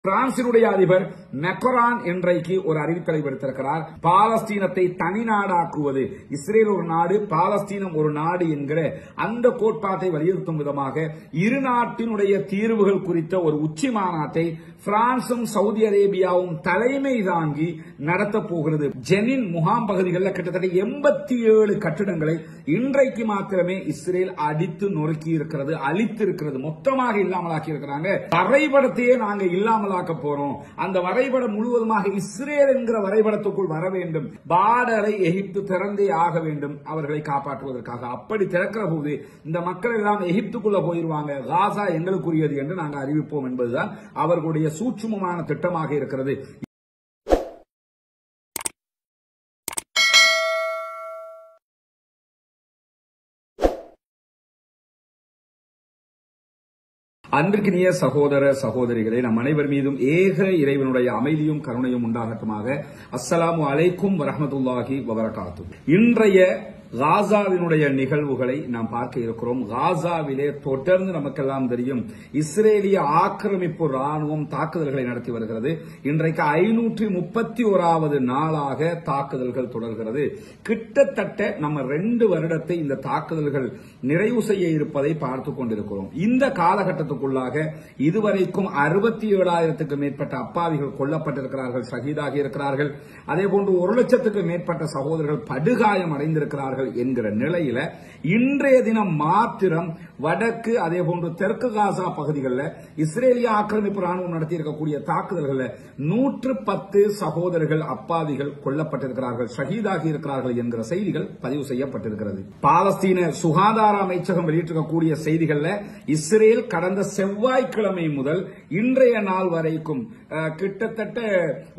பிரான்சினுடைய அதிபர் மெக்ரான் இன்றைக்கு ஒரு அறிவித்தலை விடுத்திருக்கிறார். பாலஸ்தீனத்தை தனி நாடாக்குவது, இஸ்ரேல் ஒரு நாடு பாலஸ்தீனம் ஒரு நாடு என்கிற அந்த கோட்பாட்டை வலியுறுத்தும் விதமாக இரு நாட்டினுடைய தீர்வுகள் குறித்த ஒரு உச்சி மாநாட்டை பிரான்சும் சவுதி அரேபியாவும் தலைமை தாங்கி நடத்தப் போகிறது. ஜெனின் முகாம் பகுதிகளில் கிட்டத்தட்ட 87 கட்டிடங்களை இன்றைக்கு மாத்திரமே இஸ்ரேல் அடித்து நொறுக்கி இருக்கிறது, அழித்திருக்கிறது, மொத்தமாக இல்லாமலாக்கி இருக்கிறாங்க. வரைபடத்தையே நாங்க இல்லாமலாக்க போறோம், அந்த வரைபடம் முழுவதுமாக இஸ்ரேல் என்கிற வரைபடத்துக்குள் வர வேண்டும், பார்டரை எகிப்து திறந்தே ஆக வேண்டும் அவர்களை காப்பாற்றுவதற்காக. அப்படி திறக்கிற போது இந்த மக்கள் எல்லாம் எகிப்துக்குள்ள போயிருவாங்க, காசா எங்களுக்குரியது என்று நாங்கள் அறிவிப்போம் என்பதுதான் அவர்களுடைய சூட்சுமமான திட்டமாக இருக்கிறது. அன்பிற்கினிய சகோதர சகோதரிகளே, நம் அனைவர் மீதும் ஏக இறைவனுடைய அமைதியும் கருணையும் உண்டாகட்டுமாக. அஸ்ஸலாமு அலைக்கும் வரஹ்மத்துல்லாஹி வபரகாத்துஹு. இன்றைய காசாவினுடைய நிகழ்வுகளை நாம் பார்க்க இருக்கிறோம். காசாவிலே தொடர்ந்து நமக்கெல்லாம் தெரியும் இஸ்ரேலிய ஆக்கிரமிப்பு ராணுவம் தாக்குதல்களை நடத்தி வருகிறது. இன்றைக்கு 531வது நாளாக தாக்குதல்கள் தொடர்கிறது. கிட்டத்தட்ட நம்ம 2 வருடத்தை இந்த தாக்குதல்கள் நிறைவு செய்ய இருப்பதை பார்த்துக் கொண்டிருக்கிறோம். இந்த காலகட்டத்துக்குள்ளாக இதுவரைக்கும் 67,000க்கு மேற்பட்ட அப்பாவிகள் கொல்லப்பட்டிருக்கிறார்கள், ஷஹீதாகி இருக்கிறார்கள். அதேபோன்று 1 லட்சத்துக்கு மேற்பட்ட சகோதரர்கள் படுகாயம் அடைந்திருக்கிறார்கள் என்கிற நிலையில இன்றைய தினம் மாத்திரம் வடக்கு அதேபோன்று தெற்கு காசா பகுதிகளில் இஸ்ரேலிய ஆக்கிரமிப்பு ராணுவம் நடத்தியிருக்கக்கூடிய தாக்குதல்களில் 110 சகோதரர்கள் அப்பாவிகள் கொல்லப்பட்டிருக்கிறார்கள், ஷஹீதாகி இருக்கிறார்கள் என்கிற செய்திகள் பதிவு செய்யப்பட்டிருக்கிறது. பாலஸ்தீன சுகாதார அமைச்சகம் வெளியிட்டிருக்கக்கூடிய செய்திகளில் இஸ்ரேல் கடந்த செவ்வாய்க்கிழமை முதல் இன்றைய நாள் வரைக்கும் கிட்டத்தட்ட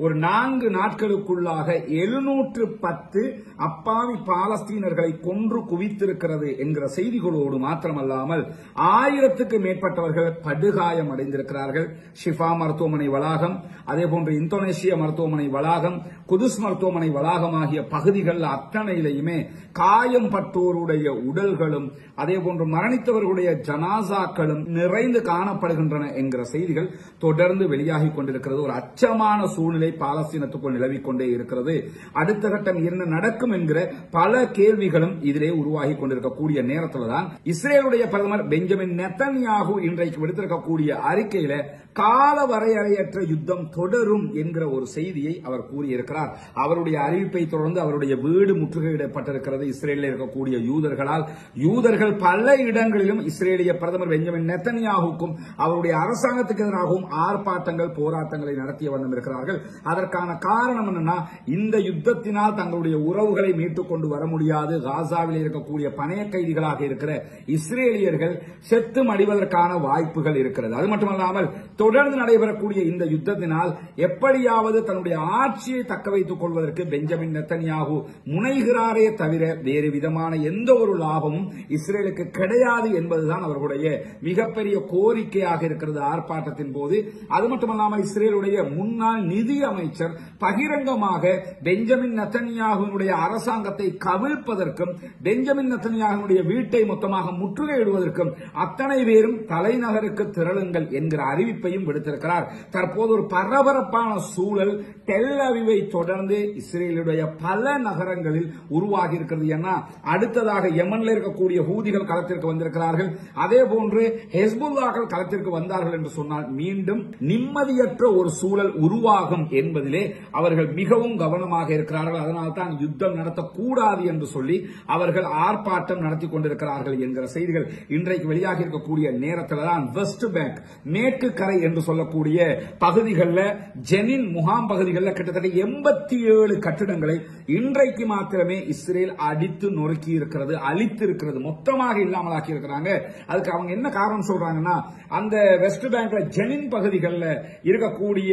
ஒரு 4 நாட்களுக்குள்ளாக 710 அப்பாவி பாலஸ்தீனர்களை கொன்று குவித்திருக்கிறது என்கிற செய்திகளோடு மாத்திரமல்லாமல் 1000க்கு மேற்பட்டவர்கள் படுகாயம் அடைந்திருக்கிறார்கள். ஷிஃபா மருத்துவமனை வளாகம், அதேபோன்று இந்தோனேஷிய மருத்துவமனை வளாகம், குதுஸ் மருத்துவமனை வளாகம் ஆகிய பகுதிகள் அத்தனையிலையுமே காயம் பட்டோருடைய உடல்களும் அதேபோன்று மரணித்தவர்களுடைய ஜனாசாக்களும் நிறைந்து காணப்படுகின்றன என்கிற செய்திகள் தொடர்ந்து வெளியாகி கொண்டிருக்கிறது. ஒரு அச்சமான சூழ்நிலை பாலஸ்தீனத்துக்குள் நிலவிக் கொண்டே இருக்கிறது. அடுத்த கட்டம் என்ன நடக்கும் என்கிற பல கேள்விகளும் இதிலே உருவாகி கொண்டிருக்கக்கூடிய நேரத்தில் தான் இஸ்ரேலுடைய பிரதமர் பெஞ்சமின் நெத்தன்யாகு இன்றைக்கு விடுத்திருக்கக்கூடிய அறிக்கையில கால வரையறையற்ற யுத்தம் தொடரும் என்கிற ஒரு செய்தியை அவர் கூறியிருக்கிறார். அவருடைய அறிவிப்பை தொடர்ந்து அவருடைய வீடு முற்றுகையிடப்பட்டிருக்கிறது இஸ்ரேலில் இருக்கக்கூடிய யூதர்களால். யூதர்கள் பல இடங்களிலும் இஸ்ரேலிய பிரதமர் பெஞ்சமின் நெத்தன்யாகுக்கும் அவருடைய அரசாங்கத்துக்கு எதிராகவும் ஆர்ப்பாட்டங்கள் போராட்டங்களை நடத்திய வண்ணம் இருக்கிறார்கள். அதற்கான காரணம் என்னன்னா, இந்த யுத்தத்தினால் தங்களுடைய உறவுகளை மீட்டுக் கொண்டு வர முடியாது, காசாவில் இருக்கக்கூடிய பணைய கைதிகளாக இருக்கிற இஸ்ரேலியர்கள் செத்து மடிவதற்கான வாய்ப்புகள் இருக்கிறது. அது மட்டுமல்லாமல் தொடர்ந்து நடைபெறக்கூடிய இந்த யுத்தத்தினால் எப்படியாவது தன்னுடைய ஆட்சியை தக்க வைத்துக் கொள்வதற்கு பெஞ்சமின் நெத்தன்யாகு முனைகிறாரே தவிர வேறு விதமான எந்த ஒரு லாபமும் இஸ்ரேலுக்கு கிடையாது என்பதுதான் அவர்களுடைய மிகப்பெரிய கோரிக்கையாக இருக்கிறது ஆர்ப்பாட்டத்தின் போது. அது மட்டுமல்லாமல் இஸ்ரேலுடைய முன்னாள் நிதி அமைச்சர் பகிரங்கமாக பெஞ்சமின் நெத்தன்யாகுவினுடைய அரசாங்கத்தை கவிழ்ப்பதற்கும் பெஞ்சமின் நெத்தன்யாகுவினுடைய வீட்டை மொத்தமாக முற்றுகையிடுவதற்கும் அத்தனை பேரும் தலைநகருக்கு திரளுங்கள் என்கிற அறிவிப்பையும் விடுத்திருக்கிறார். தற்போது ஒரு பரபரப்பான சூழல் டெல் அவிவை தொடர்ந்து இஸ்ரேலுடைய பல நகரங்களில் உருவாகி இருக்கிறது. ஏன்னா அடுத்ததாக யமனில் இருக்கக்கூடிய ஹூதிகள் களத்திற்கு வந்திருக்கிறார்கள், அதே போன்று ஹெஸ்புல்லாக்கள் களத்திற்கு வந்தார்கள் என்று சொன்னால் மீண்டும் நிம்மதியற்ற ஒரு சூழல் உருவாகும் என்பதிலே அவர்கள் மிகவும் கவனமாக இருக்கிறார்கள். அதனால்தான் யுத்தம் நடத்தக்கூடாது என்று சொல்லி அவர்கள் ஆர்ப்பாட்டம் நடத்தி கொண்டிருக்கிறார்கள் என்கிற செய்திகள் இன்றைக்கு வெளியாக இருக்கக்கூடிய நேரத்தில் தான் வெஸ்ட் பேங்க் மேற்கு கரை என்று சொல்லக்கூடிய பகுதிகளில் ஜெனின் முகாம் பகுதிகளில் கிட்டத்தட்ட 87 கட்டிடங்களை இன்றைக்கு மாத்திரமே இஸ்ரேல் அடித்து நொறுக்கி இருக்கிறது, அழித்திருக்கிறது, மொத்தமாக இல்லாமலாக்கி இருக்கிறாங்க. அதுக்கு அவங்க என்ன காரணம் சொல்றாங்கன்னா, அந்த வெஸ்ட் பேங்க்ல ஜெனின் பகுதிகளில் இருக்கக்கூடிய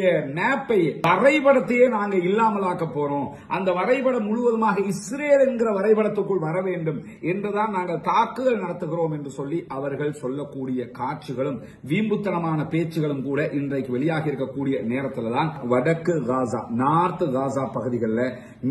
வரைபடத்தையே நாங்க இல்லாமலாக்க போறோம், அந்த வரைபடம் முழுவதுமாக இஸ்ரேல் என்கிற வரைபடம் வரைபடத்துக்குள் வர வேண்டும் என்றுதான் நாங்கள் தாக்குதல் நடத்துகிறோம் என்று சொல்லி அவர்கள் சொல்லக்கூடிய காட்சிகளும் வீம்புத்தனமான பேச்சுகளும் கூட இன்றைக்கு வெளியாகி இருக்கக்கூடிய நேரத்தில் தான் வடக்கு காசா, நார்த் காசா பகுதிகளில்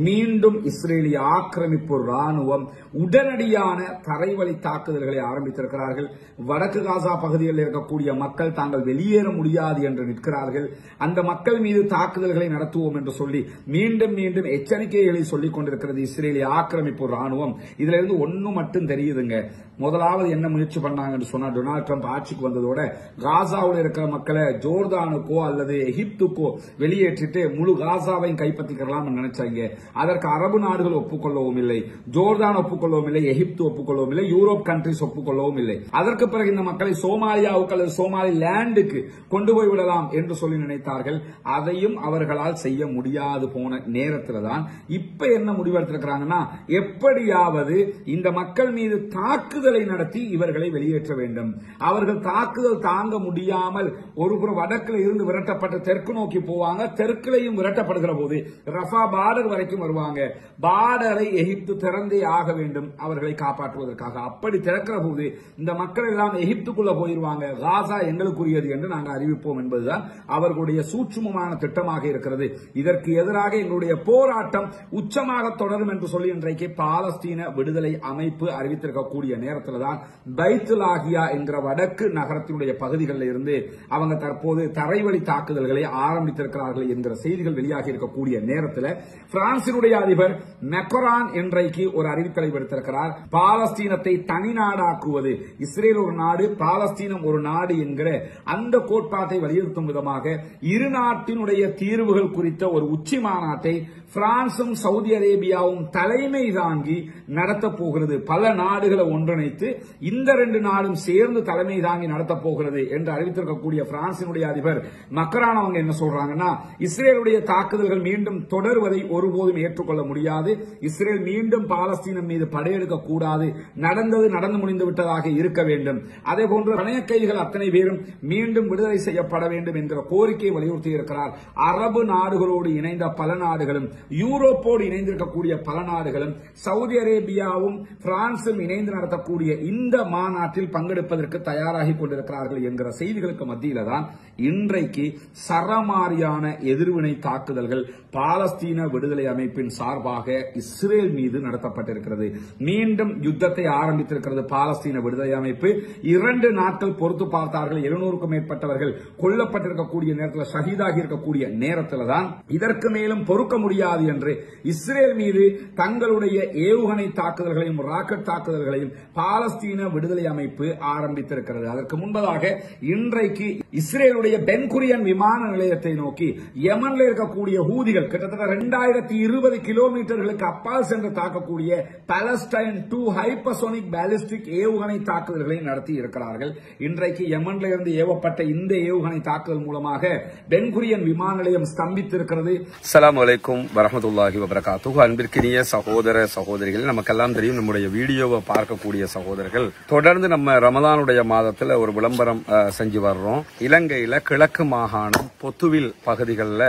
மீண்டும் இஸ்ரேலிய ஆக்கிரமிப்பு ராணுவம் உடனடியான தரைவழி தாக்குதல்களை ஆரம்பித்திருக்கிறார்கள். வடக்கு காசா பகுதிகளில் இருக்கக்கூடிய மக்கள் தாங்கள் வெளியேற முடியாது என்று நிற்கிறார்கள். அந்த மக்கள் மீது தாக்குதல்களை நடத்துவோம் என்று சொல்லி மீண்டும் மீண்டும் எச்சரிக்கைகளை சொல்லிக் கொண்டிருக்கிறது இஸ்ரேலிய ஆக்கிரமிப்பு ராணுவம். இதுல இருந்து ஒன்னு மட்டும் தெரியுதுங்க. முதலாவது என்ன முயற்சி பண்ணாங்கன்னு சொன்னா, டொனால்டு ட்ரம்ப் ஆட்சிக்கு வந்ததோட காசாவில் இருக்கிற மக்களை ஜோர்தானுக்கோ அல்லது எகிப்துக்கோ வெளியேற்றிட்டு முழு காசாவையும் கைப்பற்றிக்கலாம் நினைச்சாங்க. அதற்கு அரபு நாடுகள் ஒப்புக்கொள்ளவும் இல்லை, ஜோர்தான் ஒப்புக்கொள்ளவும் இல்லை, எகிப்து ஒப்புக்கொள்ளவும் இல்லை, யூரோப் கண்ட்ரிஸ் ஒப்புக்கொள்ளவும் இல்லை. அதற்கு பிறகு இந்த மக்களை சோமாலியாவுக்கு அல்லது சோமாலி லேண்டுக்கு கொண்டு போய் விடலாம் என்று சொல்லி நினைத்தார்கள். அதையும் அவர்களால் செய்ய முடியாது போன நேரத்தில் தான் இப்ப என்ன முடிவெடுத்திருக்கிறாங்கன்னா, எப்படியாவது இந்த மக்கள் மீது தாக்குதலை நடத்தி இவர்களை வெளியேற்ற வேண்டும். அவர்கள் தாக்குதல் தாங்க முடியாமல் ஒருபுறம் வடக்கில் இருந்து விரட்டப்பட்டு தெற்கு நோக்கி போவாங்க. தெற்கிலையும் விரட்டப்படுகிற போது ரஃபா பார்டர் வரைக்கும் வருவாங்க. பார்டரை எகிப்து திறந்தே ஆக வேண்டும் அவர்களை காப்பாற்றுவதற்காக. அப்படி திறக்கிற போது இந்த மக்கள் எல்லாம் எகிப்துக்குள்ள போயிருவாங்க. காசா எங்களுக்குரியது என்று நாங்கள் அறிவிப்போம் என்பதுதான் அவர்களுடைய சூட்சுமமான திட்டமாக இருக்கிறது. இதற்கு எதிராக எங்களுடைய போராட்டம் உச்சமாக தொடரும் என்று சொல்லி இன்றைக்கு பாலஸ்தீன விடுதலை அமைப்பு அறிவித்திருக்கக்கூடிய நேரத்தில் தான் பைத்துலாகியா என்கிற வடக்கு நகரத்தினுடைய பகுதிகளில் இருந்து அவங்க தற்போது தரைவழி தாக்குதல்களை ஆரம்பித்திருக்கிறார்கள் என்கிற செய்திகள் வெளியாகி இருக்கக்கூடிய நேரத்தில் பிரான்சினுடைய அதிபர் மெக்ரான் இன்றைக்கு ஒரு அறிவித்தலை விடுத்திருக்கிறார். பாலஸ்தீனத்தை தனி நாடாக்குவது, இஸ்ரேல் ஒரு நாடு பாலஸ்தீனம் ஒரு நாடு என்கிற அந்த கோட்பாட்டை வலியுறுத்தும் விதமாக இரு நாட்டினுடைய தீர்வுகள் குறித்த ஒரு உச்சி மாநாட்டை பிரான்சும் சவுதி அரேபியாவும் தலைமை தாங்கி நடத்த போகிறது. பல நாடுகளை ஒன்றிணைத்து இந்த ரெண்டு நாடும் சேர்ந்து தலைமை தாங்கி நடத்த போகிறது என்று அறிவித்திருக்கக்கூடிய பிரான்சினுடைய அதிபர் மக்ரான் அவங்க என்ன சொல்றாங்கன்னா, இஸ்ரேலுடைய தாக்குதல்கள் மீண்டும் தொடர்வதை ஒருபோதும் ஏற்றுக்கொள்ள முடியாது. இஸ்ரேல் மீண்டும் பாலஸ்தீனம் மீது படையெடுக்க கூடாது. நடந்தது நடந்து முடிந்து விட்டதாக இருக்க வேண்டும். அதே போன்று பணைய கைதிகள் அத்தனை பேரும் மீண்டும் விடுதலை செய்யப்பட வேண்டும் என்கிற கோரிக்கையை வலியுறுத்தி இருக்கிறார். அரபு நாடுகளோடு இணைந்த பல நாடுகளும், யூரோப்போடு இணைந்திருக்கக்கூடிய பல நாடுகளும், சவுதி அரேபியாவும் பிரான்சும் இணைந்து நடத்தக்கூடிய இந்த மாநாட்டில் பங்கெடுப்பதற்கு தயாராகி கொண்டிருக்கிறார்கள் என்கிற செய்திகளுக்கு மத்தியில தான் இன்றைக்கு சரமாரியான எதிர்வினை தாக்குதல்கள் பாலஸ்தீன விடுதலை அமைப்பின் சார்பாக இஸ்ரேல் மீது நடத்தப்பட்டிருக்கிறது. மீண்டும் யுத்தத்தை ஆரம்பித்திருக்கிறது பாலஸ்தீன விடுதலை அமைப்பு. 2 நாட்கள் பொறுத்து பார்த்தார்கள். 700க்கும் மேற்பட்டவர்கள் கொல்லப்பட்டிருக்கக்கூடிய நேரத்தில், ஷஹீதாகி இருக்கக்கூடிய நேரத்தில் தான் இதற்கு மேலும் பொறுக்க முடியாது என்று இஸ்ரேல் மீது தங்களுடைய ஏவுகணை தாக்குதல்களையும் ராக்கெட் தாக்குதல்களையும் பாலஸ்தீன விடுதலை அமைப்பு ஆரம்பித்திருக்கிறது. அதற்கு முன்பதாக இன்றைக்கு இஸ்ரேலுடைய பென்குரியன் விமான நிலையத்தை நோக்கி யமன்ல இருக்கக்கூடிய ஹூதிகள் கிட்டத்தட்ட 2020 கிலோமீட்டர்களுக்கு அப்பால் சென்று தாக்கக்கூடிய பாலஸ்டைன் 2 ஹைப்பர்சோனிக் பாலிஸ்டிக் ஏவுகணை தாக்குதல்களை நடத்தி இருக்கிறார்கள். இன்றைக்கு யமன்ல இருந்து ஏவப்பட்ட இந்த ஏவுகணை தாக்குதல் மூலமாக பென்குரியன் விமான நிலையம் ஸ்தம்பித்திருக்கிறது. அஸ்ஸலாமு அலைக்கும் வரஹ்மத்துல்லாஹி வபரகாத்துஹு. அன்பிற்கினிய சகோதர சகோதரிகள், நமக்கெல்லாம் தெரியும், நம்முடைய வீடியோவை பார்க்கக்கூடிய சகோதரர்கள் தொடர்ந்து நம்ம ரமலானுடைய மாதத்துல ஒரு விளம்பரம் செஞ்சு வர்றோம். இலங்கையில கிழக்கு மாகாணம் பொத்துவில் பகுதிகளில்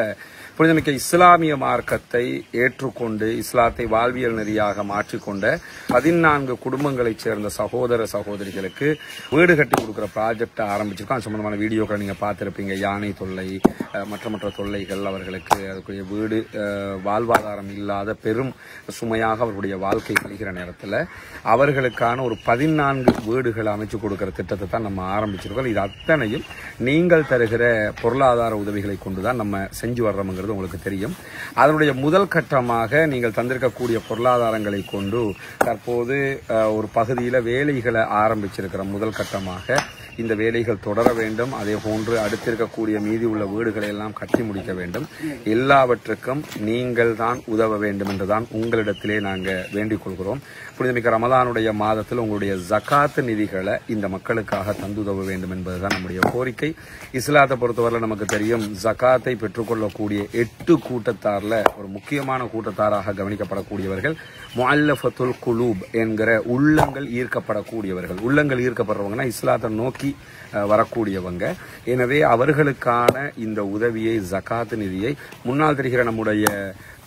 புனிதமிக்க இஸ்லாமிய மார்க்கத்தை ஏற்றுக்கொண்டு இஸ்லாத்தை வாழ்வியல் நெறியாக மாற்றிக்கொண்ட 14 குடும்பங்களைச் சேர்ந்த சகோதர சகோதரிகளுக்கு வீடு கட்டி கொடுக்கிற ப்ராஜெக்ட் ஆரம்பிச்சிருக்கோம். அது சம்பந்தமான வீடியோக்களை நீங்க பார்த்திருப்பீங்க. யானை தொல்லை, மற்ற தொல்லைகள், அவர்களுக்கு அதுக்குரிய வீடு வாழ்வாதாரம் இல்லாத பெரும் சுமையாக அவர்களுடைய வாழ்க்கை கழிகிற நேரத்தில் அவர்களுக்கான ஒரு 14 வீடுகள் அமைச்சு கொடுக்கிற திட்டத்தை தான் நம்ம ஆரம்பிச்சிருக்கோம். இது அத்தனையும் நீங்கள் தருகிற பொருளாதார உதவிகளை கொண்டுதான் நம்ம செஞ்சு வர்றோம்ங்கிறது உங்களுக்கு தெரியும். அதனுடைய முதல் கட்டமாக நீங்கள் தந்திருக்கக்கூடிய பொருளாதாரங்களை கொண்டு தற்போது ஒரு பகுதியில் வேலைகளை ஆரம்பிச்சிருக்கிற முதல் கட்டமாக இந்த வேலைகள் தொடர வேண்டும். அதே போன்று அடுத்திருக்கக்கூடிய மீதி உள்ள வீடுகளை எல்லாம் கட்டி முடிக்க வேண்டும். எல்லாவற்றுக்கும் நீங்கள் தான் உதவ வேண்டும் என்றுதான் உங்களிடத்திலே நாங்கள் வேண்டிக் கொள்கிறோம். புனிதமிக்க ரமலானுடைய மாதத்தில் உங்களுடைய ஜகாத் நிதிகளை இந்த மக்களுக்காக தந்துதவ வேண்டும் என்பதுதான் நம்முடைய கோரிக்கை. இஸ்லாத்தை பொறுத்தவரை நமக்கு தெரியும், ஜகாத்தை பெற்றுக்கொள்ளக்கூடிய 8 கூட்டத்தாரில் ஒரு முக்கியமான கூட்டத்தாராக கவனிக்கப்படக்கூடியவர்கள் முஅல்லஃபத்துல் குலூப் என்கிற உள்ளங்கள் ஈர்க்கப்படக்கூடியவர்கள். உள்ளங்கள் ஈர்க்கப்படுறவங்கன்னா இஸ்லாத்தை நோக்கி நோக்கி வரக்கூடியவங்க. எனவே அவர்களுக்கான இந்த உதவியை, ஜகாத் நிதியை முன்னால் தெரிகிற நம்முடைய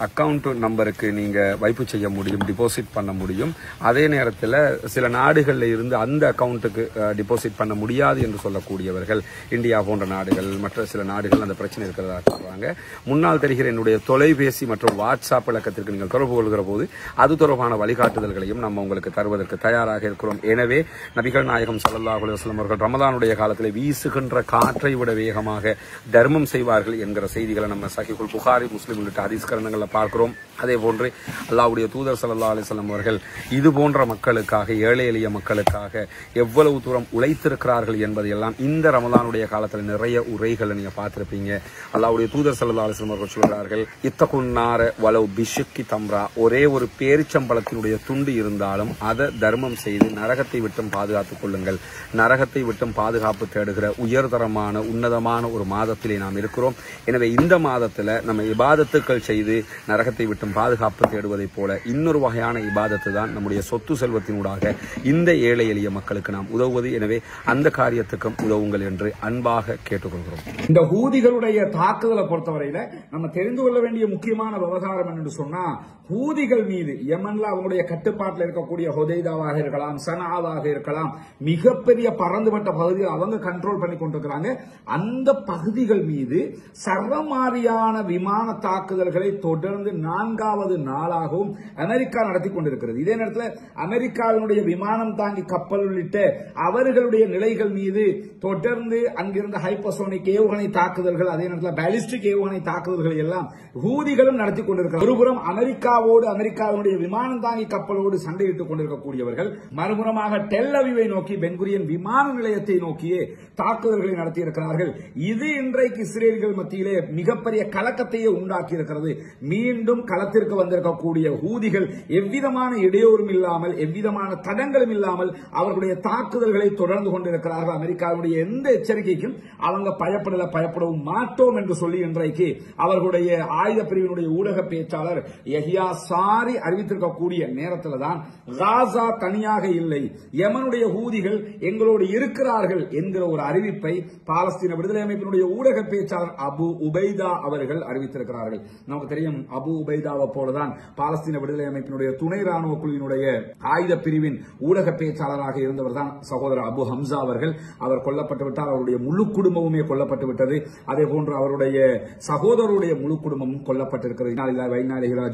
அக்கவுண்ட் நம்பருக்கு நீங்க வைப்பு செய்ய முடியும், டிபாசிட் பண்ண முடியும். அதே நேரத்தில் சில நாடுகளில் இருந்து அந்த அக்கவுண்ட்டுக்கு டிபாசிட் பண்ண முடியாது என்று சொல்லக்கூடியவர்கள், இந்தியா போன்ற நாடுகள், மற்ற சில நாடுகள் அந்த பிரச்சனை இருக்கிறதா சொல்றாங்க. முன்னால் தெரிகிற என்னுடைய தொலைபேசி மற்றும் வாட்ஸ்அப் இலக்கத்திற்கு நீங்கள் தொடர்பு கொள்கிற போது அது தொடர்பான வழிகாட்டுதல்களையும் நம்ம உங்களுக்கு தருவதற்கு தயாராக இருக்கிறோம். எனவே நபிகள் நாயகம் ஸல்லல்லாஹு அலைஹி வஸல்லம் அவர்கள் ரமதானுடைய காலத்தில் வீசுகின்ற காற்றை விட வேகமாக தர்மம் செய்வார்கள் என்கிற செய்திகளை நம்ம சஹீஹுல் புகாரி, முஸ்லிம் உள்ளிட்ட ஹதீஸ் கிரந்தங்கள் பார்க்கிறோம். அதே போன்று அல்லாஹ்வுடைய தூதர் ஸல்லல்லாஹு அலைஹி வஸல்லம் அவர்கள் இது போன்ற மக்களுக்காக, ஏழை எளிய மக்களுக்காக எவ்வளவு தூரம் உழைத்திருக்கிறார்கள் என்பதையெல்லாம் இந்த ரமலானுடைய காலத்தில் நிறைய உரைகளை நீங்க பார்த்திருப்பீங்க. அல்லாஹ்வுடைய தூதர் ஸல்லல்லாஹு அலைஹி வஸல்லம் அவர்கள் சொல்கிறார்கள், இத்தகுன்னார வலவ் பிஷுக்கி தம்ரா, ஒரே ஒரு பேரிச்சம்பழத்தினுடைய துண்டு இருந்தாலும் அதை தர்மம் செய்து நரகத்தை விட்டும் பாதுகாத்துக் கொள்ளுங்கள். நரகத்தை விட்டும் பாதுகாப்பு தேடுகிற உயர்தரமான உன்னதமான ஒரு மாதத்திலே நாம் இருக்கிறோம். எனவே இந்த மாதத்துல நம்ம இபாதத்துக்கள் செய்து நரகத்தை விட்டும் பாதுகாப்பு தேடுவதைப் போல இன்னொரு வகையான இபாதத்து தான் நம்முடைய சொத்து செல்வத்தினூடாக இந்த ஏழை எளிய மக்களுக்கு நாம் உதவுவது. எனவே அந்த காரியத்துக்கும் உதவுங்கள் என்று அன்பாக கேட்டுக்கொள்கிறோம். இந்த ஹூதிகளுடைய தாக்குதலை பொறுத்தவரையில நம்ம தெரிந்து கொள்ள வேண்டிய முக்கியமான விவகாரம் என்று சொன்னா, ஹூதிகள் மீது யமன்ல அவங்களுடைய கட்டுப்பாட்டில் இருக்கக்கூடிய ஹுதைதாவாக இருக்கலாம், சனாவாக இருக்கலாம், மிகப்பெரிய பறந்துபட்ட பகுதிகள் அவங்க கண்ட்ரோல் பண்ணி கொண்டிருக்கிறாங்க. அந்த பகுதிகள் மீது சர்வமாரியான விமான தாக்குதல்களை தொடர்ந்து 4வது நாளாகவும் அமெரிக்கா நடத்தி கொண்டிருக்கிறது. இதே நேரத்தில் அமெரிக்காவினுடைய விமானம் தாங்கி கப்பல் உள்ளிட்ட அவர்களுடைய நிலைகள் மீது தொடர்ந்து அங்கிருந்த ஹைப்பர்சோனிக் ஏவுகணை தாக்குதல்கள், அதே நேரத்தில் பாலிஸ்டிக் ஏவுகணை தாக்குதல்கள் எல்லாம் ஹூதிகளும் நடத்தி கொண்டிருக்கிறார். ஒருபுறம் அமெரிக்காவோடு, அமெரிக்காவினுடைய விமானம் தாங்கி கப்பலோடு சண்டையிட்டுக் கொண்டிருக்கக்கூடியவர்கள், மறுபுறமாக டெல் அவிவை நோக்கி, பென்குரியன் விமான நிலையத்தை நோக்கியே தாக்குதல்களை நடத்தியிருக்கிறார்கள். இது இன்றைக்கு இஸ்ரேல்கள் மத்தியிலே மிகப்பெரிய கலக்கத்தையே உண்டாக்கி இருக்கிறது. மீண்டும் களத்திற்கு வந்திருக்கக்கூடிய ஹூதிகள் எவ்விதமான இடையூறும் இல்லாமல், எவ்விதமான தடங்களும் இல்லாமல் அவர்களுடைய தாக்குதல்களை தொடர்ந்து கொண்டிருக்கிறார்கள். அமெரிக்காவுடைய எந்த எச்சரிக்கைக்கும் அவங்க பயப்படவும் மாட்டோம் என்று சொல்லி இன்றைக்கு அவர்களுடைய ஆயுத பிரிவினுடைய ஊடக பேச்சாளர் யஹ்யா சாரி அறிவித்திருக்கக்கூடிய நேரத்தில் தான் காசா தனியாக இல்லை, யமனுடைய ஹூதிகள் எங்களோடு இருக்கிறார்கள் என்கிற ஒரு அறிவிப்பை பாலஸ்தீன விடுதலை அமைப்பினுடைய ஊடக பேச்சாளர் அபு உபைதா அவர்கள் அறிவித்திருக்கிறார்கள். நமக்கு தெரியும், அபு உபைதாவை போலதான் பாலஸ்தீன விடுதலை அமைப்பினுடைய துணை ராணுவ குழுவினுடைய ஆயுத பிரிவின் ஊடக பேச்சாளராக இருந்தவர் தான் சகோதரர் அபு ஹம்சா அவர்கள். அவர் கொல்லப்பட்டு விட்டார், அவருடைய முழு குடும்பமுமே கொல்லப்பட்டு விட்டது. அதே போன்று அவருடைய சகோதரருடைய முழு குடும்பமும் கொல்லப்பட்டிருக்கிறது.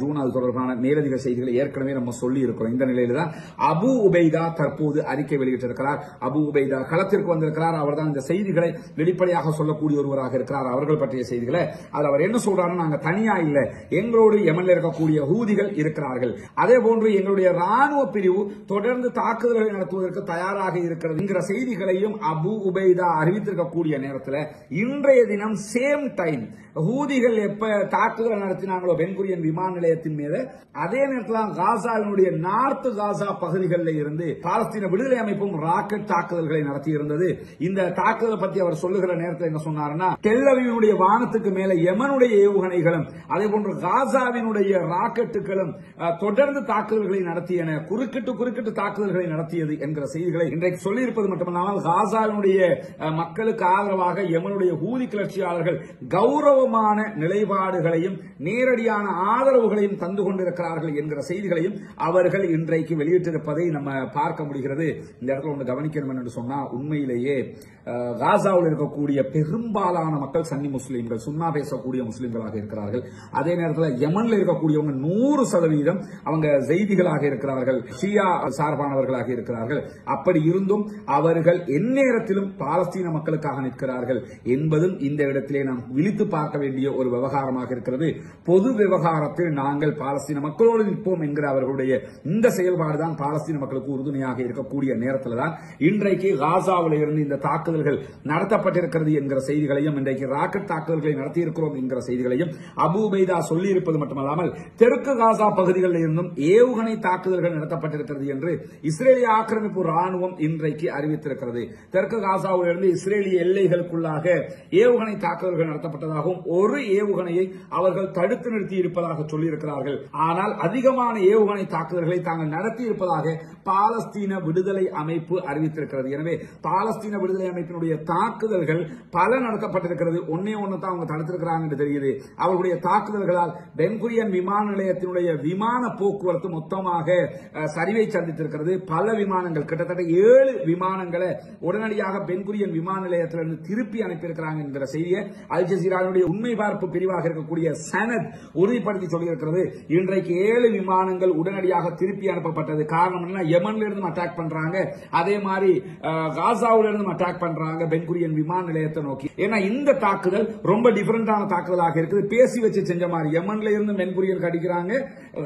ஜூன் அது தொடர்பான மேலதிக செய்திகளை ஏற்கனவே நம்ம சொல்லி இருக்கிறோம். இந்த நிலையில தான் அபு உபைதா தற்போது அறிக்கை வெளியிட்டிருக்கிறார். அபு உபைதா களத்திற்கு வந்திருக்கிறார். அவர் தான் இந்த செய்திகளை வெளிப்படையாக சொல்லக்கூடிய ஒருவராக இருக்கிறார். அவர்கள் பற்றிய செய்திகளை அவர் என்ன சொல்றாருன்னா, நாங்க தனியா இல்ல, எங்களோடு யமன்ல இருக்கக்கூடிய ஹூதிகள் இருக்கிறார்கள். அதே போன்று எங்களுடைய ராணுவ பிரிவு தொடர்ந்து தாக்குதல்களை நடத்துவதற்கு தயாராக இருக்கிறது என்கிற செய்திகளையும் அபு உபைதா அறிவித்திருக்கக்கூடிய நேரத்தில் இன்றைய தினம் சேம் டைம் ஹூதிகள் எப்ப தாக்குதல் நடத்தினாங்களோ பென்குரியன் விமான நிலையத்தின் மீது, அதே நேரத்தில் காசாவினுடைய நார்த் காசா பகுதிகளில் இருந்து பாலஸ்தீன விடுதலை அமைப்பும் ராக்கெட் தாக்குதல்களை நடத்தி இருந்தது. இந்த தாக்குதல் பற்றி அவர் சொல்லுகிற நேரத்தில் என்ன சொன்னார்னா, டெல் அவிவினுடைய வானத்துக்கு மேல யமனுடைய ஏவுகணைகளும் அதே போன்று காசாவினுடைய ராக்கெட்டுகளும் தொடர்ந்து தாக்குதல்களை நடத்தியன, குறுக்கிட்டு தாக்குதல்களை நடத்தியது என்கிற செய்திகளை இன்றைக்கு சொல்லியிருப்பது மட்டுமல்லாமல், காசாவினுடைய மக்களுக்கு ஆதரவாக யமனுடைய ஹூதி கிளர்ச்சியாளர்கள் கௌரவமான நிலைப்பாடுகளையும் நேரடியான ஆதரவுகளையும் தந்து கொண்டிருக்கிறார்கள் என்கிற செய்திகளையும் அவர்கள் இன்றைக்கு வெளியிட்டிருப்பதை நம்ம பார்க்க முடிகிறது. இந்த இடத்துல ஒன்று கவனிக்கணும் என்று சொன்னா, உண்மையிலேயே காசாவில் இருக்கக்கூடிய பெரும்பாலான மக்கள் சன்னி முஸ்லீம்கள், சுன்னா பேசக்கூடிய முஸ்லீம்களாக இருக்கிறார்கள். அதே நேரத்தில் யமன்ல இருக்கக்கூடியவங்க 100% அவங்க ஜெய்திகளாக இருக்கிறார்கள், ஷியா சார்பானவர்களாக இருக்கிறார்கள். அப்படி இருந்தும் அவர்கள் எந்நேரத்திலும் பாலஸ்தீன மக்களுக்காக நிற்கிறார்கள் என்பதும் இந்த இடத்திலே நாம் விழித்து பார்க்க வேண்டிய ஒரு விவகாரமாக இருக்கிறது. பொது விவகாரத்தில் நாங்கள் பாலஸ்தீன மக்களோடு நிற்போம் என்கிற அவர்களுடைய இந்த செயல்பாடுதான் பாலஸ்தீன மக்களுக்கு உறுதுணையாக இருக்கக்கூடிய நேரத்தில் தான் இன்றைக்கு காசாவில் இருந்து இந்த தாக்குதல்கள் நடத்தப்பட்டிருக்கிறது என்கிற செய்திகளையும், இன்றைக்கு ராக்கெட் தாக்குதல்களை நடத்தியிருக்கிறோம் என்கிற செய்திகளையும் அபு உபைதா சொல்லியிருப்பது மட்டுமல்லாமல், தெற்கு காசா பகுதிகளில் இருந்தும் ஏவுகணை தாக்குதல்கள் நடத்தப்பட்டிருக்கிறது என்று இஸ்ரேலிய ஆக்கிரமிப்பு ராணுவம் இன்றைக்கு அறிவித்திருக்கிறது. தெற்கு காசாவில் இருந்து இஸ்ரேலிய எல்லைகளுக்குள்ளாக ஏவுகணை தாக்குதல்கள் நடத்தப்பட்டதாகவும், ஒரு ஏவுகணையை அவர்கள் தடுத்து நிறுத்தி இருப்பதாக சொல்லியிருக்கிறார்கள். ஆனால் அதிகமான ஏவுகணை தாக்குதல்களை தாங்கள் நடத்தி இருப்பதாக பாலஸ்தீன விடுதலை அமைப்பு அறிவித்திருக்கிறது. எனவே பாலஸ்தீன விடுதலை அமைப்பினுடைய தாக்குதல்கள் பல நடத்தப்பட்டிருக்கிறது. ஒன்னே ஒன்னு தான் அவங்க தடுத்திருக்கிறாங்க என்று தெரியுது. அவர்களுடைய தாக்குதல்களால் பென்குரியன் விமான நிலையத்தினுடைய விமான போக்குவரத்து மொத்தமாக சரிவை சந்தித்திருக்கிறது. பல விமானங்கள், கிட்டத்தட்ட 7 விமானங்களை உடனடியாக பென்குரியன் விமான நிலையத்திலிருந்து திருப்பி அனுப்பியிருக்கிறாங்க என்கிற செய்தியை அல் ஜசீராவுடைய உண்மை பார்ப்பு பிரிவாக இருக்கக்கூடிய சனத் உறுதிப்படுத்தி சொல்லியிருக்கிறது. இன்றைக்கு 7 விமானங்கள் உடனடியாக திருப்பி அனுப்பப்பட்டது. காரணம் என்ன? யமன்ல இருந்து அட்டாக் பண்றாங்க, அதே மாதிரி காசாவுல இருந்து அட்டாக் பண்றாங்க பென்குரியன் விமான நிலையத்தை நோக்கி. ஏன்னா இந்த தாக்குதல் ரொம்ப டிஃபரெண்டான தாக்குதலாக இருக்குது. பேசி வச்சு செஞ்ச மாதிரி யமன்ல இருந்து பென்குரியன் அடிக்கிறாங்க,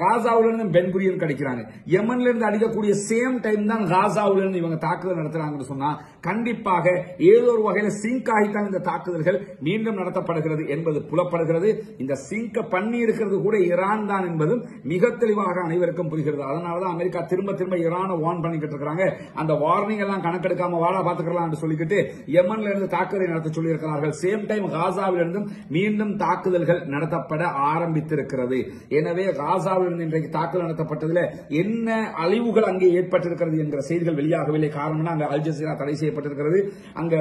காசாவுல இருந்து பென்குரியன் அடிக்கிறாங்க. யமன்ல இருந்து அடிக்கக்கூடிய சேம் டைம் தான் காசாவுல இருந்து இவங்க தாக்குதல் நடத்துறாங்கன்னு சொன்னா கண்டிப்பாக ஏதோ ஒரு வகையில சிங்க் ஆகித்தான் இந்த தாக்குதல்கள் மீண்டும் நடத்தப்படுகிறது என்பது புலப்படுகிறது. இந்த சிங்க பண்ணி இருக்கிறது கூட ஈரான் தான் என்பதும் மிக தெளிவாக அனைவருக்கும் புரிகிறது. அதனாலதான் அமெரிக்கா திரும்ப திரும்ப ஈரானை வார்ன் பண்ணிக்கிட்டு இருக்காங்க. அந்த வார்னிங் எல்லாம் கணக்கெடுக்காம வாடா பாத்துக்கலாம் சொல்லிக்கிட்டு யமன்ல இருந்து தாக்குதலை நடத்த சொல்லியிருக்கிறார்கள். சேம் டைம் காசாவிலிருந்து மீண்டும் தாக்குதல்கள் நடத்தப்பட ஆரம்பித்திருக்கிறது. எனவே காசாவிலிருந்து இன்றைக்கு தாக்குதல் நடத்தப்பட்டதில் என்ன அழிவுகள் அங்கே ஏற்பட்டிருக்கிறது என்கிற செய்திகள் வெளியாகவில்லை. காரணம் அங்க அல் ஜசீரா தடை செய்யப்பட்டிருக்கிறது. அங்க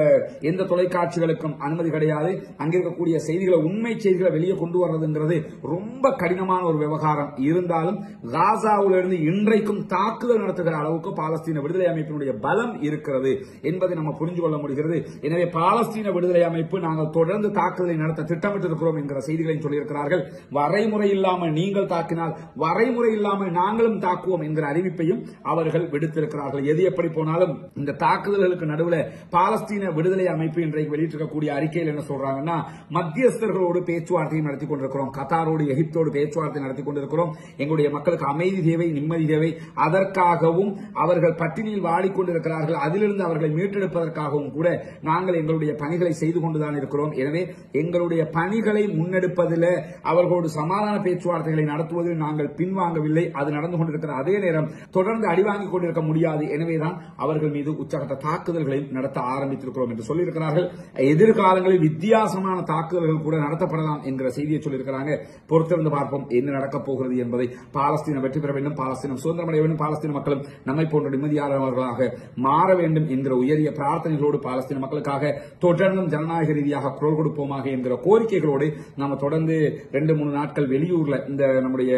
எந்த தொலைக்காட்சிகளுக்கும் அனுமதி கிடையாது. அங்க இருக்கக்கூடிய செய்திகளை, உண்மை செய்திகளை வெளியே கொண்டு வர்றதுங்கிறது ரொம்ப கடினமான ஒரு விவகாரம். இருந்தாலும் காசாவிலிருந்து இன்றைக்கும் தாக்குதல் நடத்துகிற அளவுக்கு பாலஸ்தீன விடுதலை அமைப்பினுடைய பலம் இருக்கிறது என்பதை நம்ம புரிஞ்சு கொள்ள முடிகிறது. எனவே பாலஸ்தீன விடுதலை அமைப்பு நாங்கள் தொடர்ந்து தாக்குதலை நடத்த திட்டமிட்டிருக்கிறோம் என்கிற செய்திகளையும் சொல்லியிருக்கிறார்கள். வரைமுறை இல்லாமல் நீங்கள் தாக்கினால் வரைமுறை இல்லாமல் நாங்களும் தாக்குவோம் என்கிற அறிவிப்பையும் அவர்கள் விடுத்திருக்கிறார்கள். எது எப்படி போனாலும் இந்த தாக்குதல்களுக்கு நடுவில் பாலஸ்தீன விடுதலை அமைப்பு இன்றைக்கு வெளியிட்டிருக்கக்கூடிய அறிக்கையில் என்ன சொல்றாங்கன்னா, மத்தியஸ்தர்களோடு பேச்சுவார்த்தையும் நடத்தி கொண்டிருக்கிறோம், கத்தாரோடு எகிப்தோடு பேச்சுவார்த்தை நடத்தி கொண்டிருக்கிறோம். எங்களுடைய மக்களுக்கு அமைதி தேவை, நிம்மதி தேவை. அதற்காகவும் அவர்கள் பட்டினியில் வாடிக்கொண்டிருக்கிறார்கள், அதிலிருந்து அவர்களை மீட்டெடுப்பதற்காகவும் கூட நாங்கள் எங்களுடைய பணிகளை செய்து கொண்டுதான் இருக்கிறோம். எனவே எங்களுடைய பணிகளை முன்னெடுப்பதில் அவர்களோடு சமாதான பேச்சுவார்த்தைகளை நடத்துவதில் நாங்கள் பின்வாங்கவில்லை. அது நடந்து கொண்டிருக்கிற அதே நேரம் தொடர்ந்து அடிவாங்கிக் கொண்டிருக்க முடியாது. எனவேதான் அவர்கள் மீது உச்சகட்ட தாக்குதல்களை நடத்த ஆரம்பித்திருக்கிறோம் என்று சொல்லியிருக்கிறார்கள். எதிர்காலங்களில் வித்தியாசமான தாக்குதல்கள் கூட நடத்தப்படலாம் என்கிற செய்தியை சொல்லியிருக்கிறாங்க. பொறுத்திருந்து பார்ப்போம் என்ன நடக்கப் போகிறது என்பதை. பாலஸ்தீனம் வெற்றி பெற வேண்டும், பாலஸ்தீனம் சுதந்திரமடைய வேண்டும், பாலஸ்தீன மக்களும் நம்மை போன்ற நிம்மதியானவர்களாக மாற வேண்டும் என்கிற உயரிய பிரார்த்தனைகளோடு பாலஸ்தீன மக்களுக்காக தொடர்ந்தும் ஜனநாயக ரீதியாக குரல் கொடுப்போமாக என்கிற கோரிக்கைகளோடு நாம தொடர்ந்து 2-3 நாட்கள் வெளியூர்ல இந்த நம்முடைய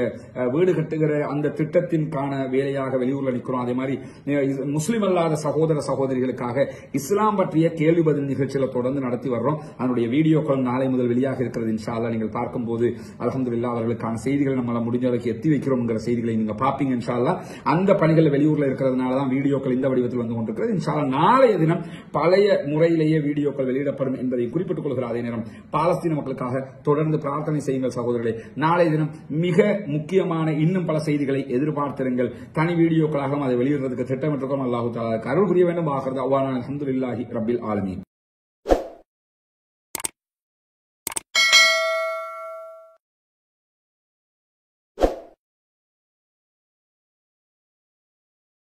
வீடு கட்டுகிற அந்த திட்டத்திற்கான வேலையாக வெளியூர்ல நிற்கிறோம். அதே மாதிரி முஸ்லிம் அல்லாத சகோதர சகோதரிகளுக்காக இஸ்லாம் பற்றிய கேள்வி பதில் நிகழ்ச்சிகளை தொடர்ந்து நடத்தி வர்றோம். அதனுடைய வீடியோக்கள் நாளை முதல் வெளியாக இருக்கிறது. இன்ஷா அல்லாஹ் நீங்கள் பார்க்கும்போது அல்ஹம்துலில்லாஹ் அவர்களுக்கான செய்திகளை நம்மளால முடிஞ்ச அளவுக்கு எத்தி வைக்கிறோம் என்கிற செய்திகளை நீங்க பாப்பீங்க. இன்ஷா அல்லாஹ் அந்த பணிகள் வெளியூர்ல இருக்கிறதுனால தான் வீடியோக்கள் இந்த வடிவத்தில் வந்து கொண்டிருக்கிறது. இன்ஷா அல்லாஹ் நாளைய தினம் பழைய முறையிலேயே வீடியோக்கள் வெளியிடப்படும் என்பதை குறிப்பிட்டுக் கொள்கிற அதே நேரம் பாலஸ்தீன மக்களுக்காக தொடர்ந்து பிரார்த்தனை செய்யுங்கள் சகோதரர்களே. நாளைய தினம் மிக முக்கியமான இன்னும் பல செய்திகளை எதிர்பார்த்திருங்கள். தனி வீடியோக்களாக அதை வெளியிடுறதுக்கு திட்டமிட்டிருக்கோம். அல்லாஹ் தஆலா அருள் புரிய வேண்டும். ஆகிர் தஅவானா அல்ஹம்துலில்லாஹி ரப்பில் ஆலமீன்.